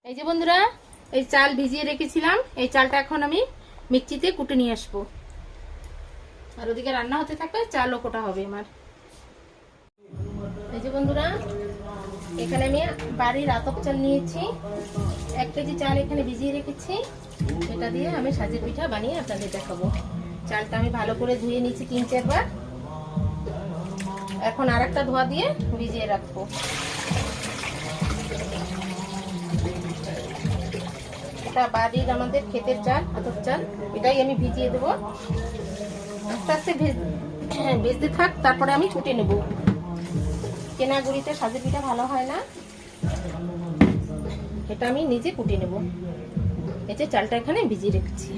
এই যে বন্ধুরা, এই চাল ভিজিয়ে রেখেছিলাম। এই চালটা এখন আমি মিক্সিতে কুটে নিয়ে আসবো, আর ওদিকে রান্না হতে থাকবে, চালও কোটা হবে আমার। এই যে বন্ধুরা, এখানে আমি বাড়ির আতপ চাল নিয়েছি, 1 কেজি চাল এখানে ভিজিয়ে রেখেছি। এটা দিয়ে আমি সাজের পিঠা বানিয়ে আপনাদের দেখাবো। চালটা আমি ভালো করে ধুয়ে নিয়েছি 3-4 বার। এখন আরেকটা ধোয়া দিয়ে ভিজিয়ে রাখবো। এটা বাড়ির আমাদের ক্ষেতের চাল, আতপ চাল, এটাই আমি ভিজিয়ে দেবো। আস্তে আস্তে ভেজতে থাক, তারপরে আমি কুটে নেব। কেনা গুঁড়িতে সাজের পিঠা ভালো হয় না, এটা আমি নিজে কুটে নেব। এই যে চালটা এখানে ভিজিয়ে রেখেছি।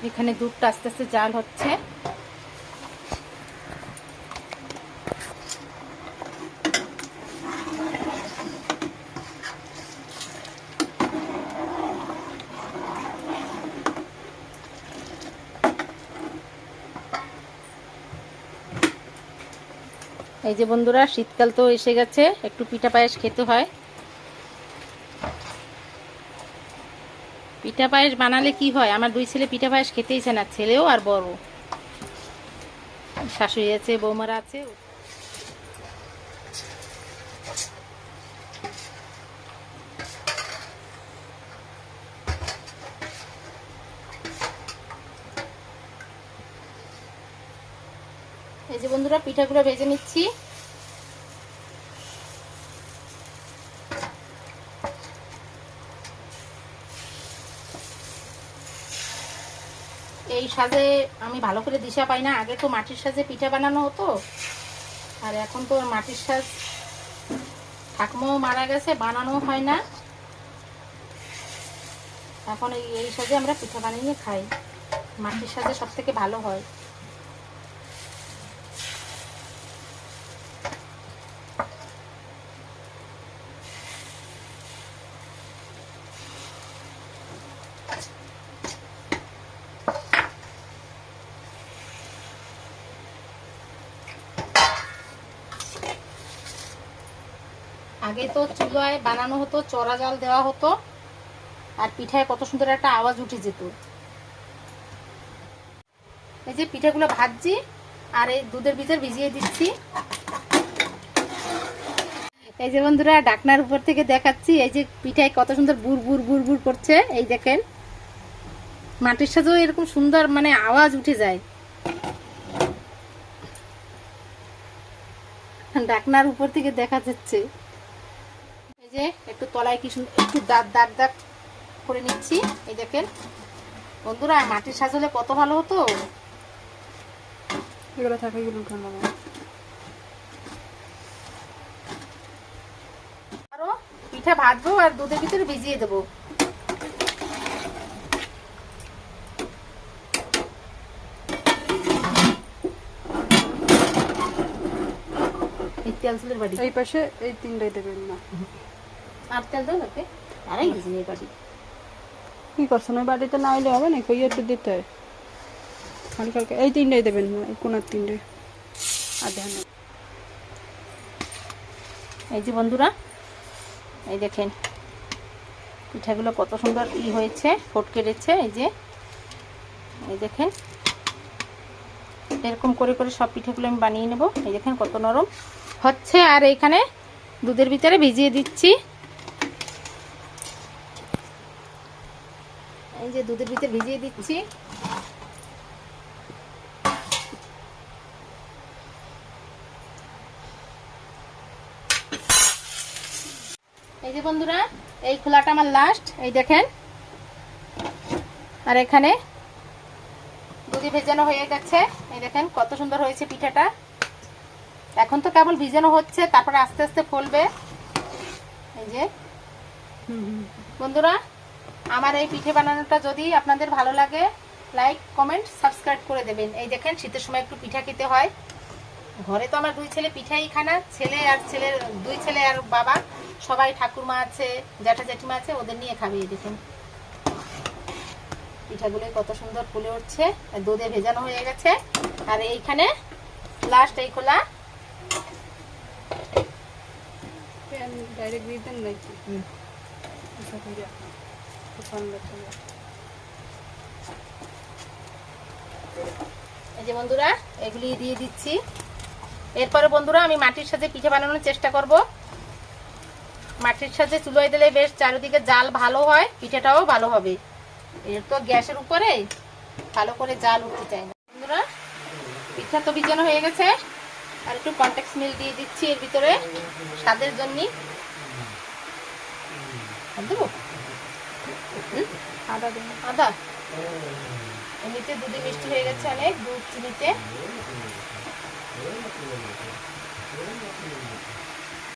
এখানে দুধটা আস্তে আস্তে জাল হচ্ছে। এই যে বন্ধুরা, শীতকাল তো এসে গেছে, একটু পিঠা পায়েস খেতে হয়। পিঠা পায়েস বানালে কি হয়, আমার 2 ছেলে পিঠা পায়েস খেতেই চায় না, ছেলেও আর বড়। শাশুড়ি আছে, বৌমারা আছে। এই যে বন্ধুরা, পিঠাগুলো ভেজে নিচ্ছি। এই সাজে আমি ভালো করে দিশা পাই না। আগে তো মাটির সাজে পিঠা বানানো হতো, আর এখন তো মাটির সাজ ঠাকুমাও মারা গেছে, বানানো হয় না। এখন এই সাজে আমরা পিঠা বানিয়ে খাই। মাটির সাজে সব থেকে ভালো হয়। আগে তো চুলায় বানানো হতো, চড়া জাল দেওয়া হতো, আর পিঠায় কত সুন্দর একটা আওয়াজ উঠে যেত। এই যে পিঠাগুলো ভাজছি, আর এই দুধের ভিতর ভিজিয়ে দিচ্ছি। এই যে বন্ধুরা, ঢাকনার উপর থেকে দেখাচ্ছি, এই যে পিঠায় কত সুন্দর বুড় বুড় বুড় বুড় করছে। এই দেখেন, মাটির সাথেও এরকম সুন্দর মানে আওয়াজ উঠে যায়। ঢাকনার উপর থেকে দেখা যাচ্ছে। এই যে একটু তলায় কি সুন্দর একটু দাগ দাগ দাগ করে নিচ্ছি। এই দেখেন বন্ধুরা, মাটির সাজ হলে কত ভালো হতো। এগুলো থাকে, এগুলো ঠান্ডা না। আরো পিঠা ভাজবো আর দুধের ভিতরে ভিজিয়ে দেবো। তেল বাড়ি এই পাশে এই 3টাই দেবেন না। আর তেল দাও লাগবে, আড়াই কেজি নেই বাড়ি। কি করছেন, ওই বাড়িতে না হইলে হবে না, কই একটু দিতে হয় হালকা হালকা। এই 3টাই দেবেন না, এই কোনার 3টাই। আর ধ্যান। এই যে বন্ধুরা, এই দেখেন পিঠাগুলো কত সুন্দর ই হয়েছে, ফোট কেটেছে। এই দেখেন, এরকম করে করে সব পিঠাগুলো আমি বানিয়ে নেব। এই দেখেন কত নরম হচ্ছে। আর এইখানে দুধের ভিতরে ভিজিয়ে দিচ্ছি। এই যে দুধের ভিতরে ভিজিয়ে দিচ্ছি। এই যে বন্ধুরা, এই খোলাটা আমার লাস্ট। এই দেখেন, আর এখানে দুধে ভেজানো হয়ে গেছে। এই দেখেন কত সুন্দর হয়েছে পিঠাটা। এখন তো কেবল ভিজানো হচ্ছে, তারপরে আস্তে আস্তে ফলবে। এই যে বন্ধুরা, আমার এই পিঠে বানানোটা যদি আপনাদের ভালো লাগে, লাইক কমেন্ট সাবস্ক্রাইব করে দেবেন। এই দেখেন, শীতের সময় একটু পিঠা খেতে হয়। ঘরে তো আমার 2 ছেলে পিঠাই খায় না, ছেলের 2 ছেলে আর বাবা সবাই, ঠাকুরমা আছে, জ্যাঠা জেঠিমা আছে, ওদের নিয়ে খাবে। এই দেখেন পিঠাগুলো কত সুন্দর ফুলে উঠছে, দুধে ভেজানো হয়ে গেছে। আর এইখানে লাস্ট এই খোলা। প্যান ডাইরেক্ট দিয়ে দেন নাকি? আচ্ছা কইরা ঠান্ডা ঠান্ডা। এই যে বন্ধুরা এগুলি দিয়ে দিচ্ছি। এরপরে বন্ধুরা আমি মাটির সাথে পিঠে বানানোর চেষ্টা করব। মাটির সাথে চুলোয় দিলে বেশ চারিদিকে জাল ভালো হয়, পিঠেটাও ভালো হবে। এর তো গ্যাসের উপরে ভালো করে জাল উঠতে চায় না। বন্ধুরা পিঠা তো ভিজানো হয়ে গেছে, আর একটু কনটেক্স মিল্ক দিয়ে দিচ্ছি এর ভিতরে স্বাদের জন্য। দেবো আদা দেন। আদা, এমনিতে দুধে মিষ্টি হয়ে গেছে অনেক, দুধ চিনিতে।